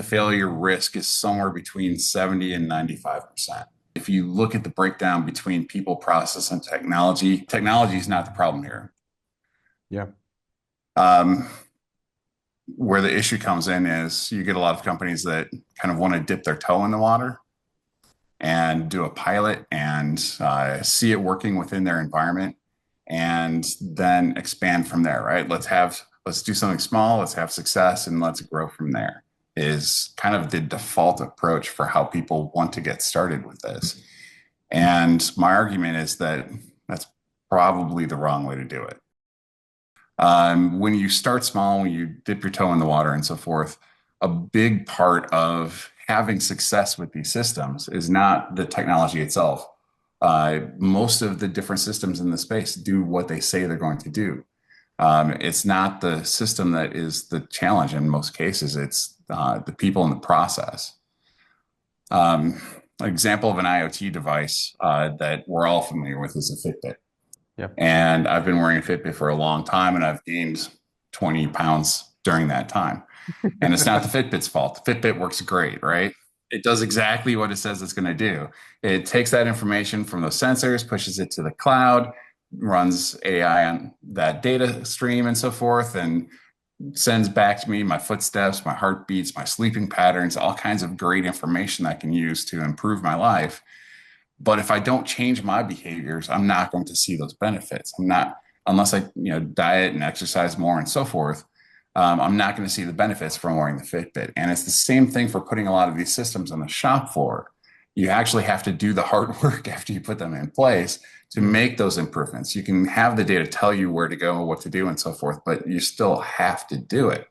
failure risk is somewhere between 70 and 95%. If you look at the breakdown between people, process, and technology, technology is not the problem here. Yeah. Um, where the issue comes in is you get a lot of companies that kind of want to dip their toe in the water and do a pilot and see it working within their environment and then expand from there, right? Let's do something small, let's have success, and let's grow from there is kind of the default approach for how people want to get started with this. And my argument is that that's probably the wrong way to do it. When you start small, when you dip your toe in the water and so forth, a big part of having success with these systems is not the technology itself. Most of the different systems in the space do what they say they're going to do. It's not the system that is the challenge in most cases, it's the people in the process. An example of an IoT device that we're all familiar with is a Fitbit. Yeah. And I've been wearing a Fitbit for a long time and I've gained 20 pounds during that time. And it's not the Fitbit's fault. The Fitbit works great, right? It does exactly what it says it's going to do. It takes that information from those sensors, pushes it to the cloud, runs AI on that data stream and so forth, and sends back to me my footsteps, my heartbeats, my sleeping patterns, all kinds of great information I can use to improve my life. But if I don't change my behaviors, I'm not going to see those benefits. I'm not, unless I, diet and exercise more and so forth. I'm not going to see the benefits from wearing the Fitbit. And it's the same thing for putting a lot of these systems on the shop floor. You actually have to do the hard work after you put them in place to make those improvements. You can have the data tell you where to go, what to do, and so forth, but you still have to do it.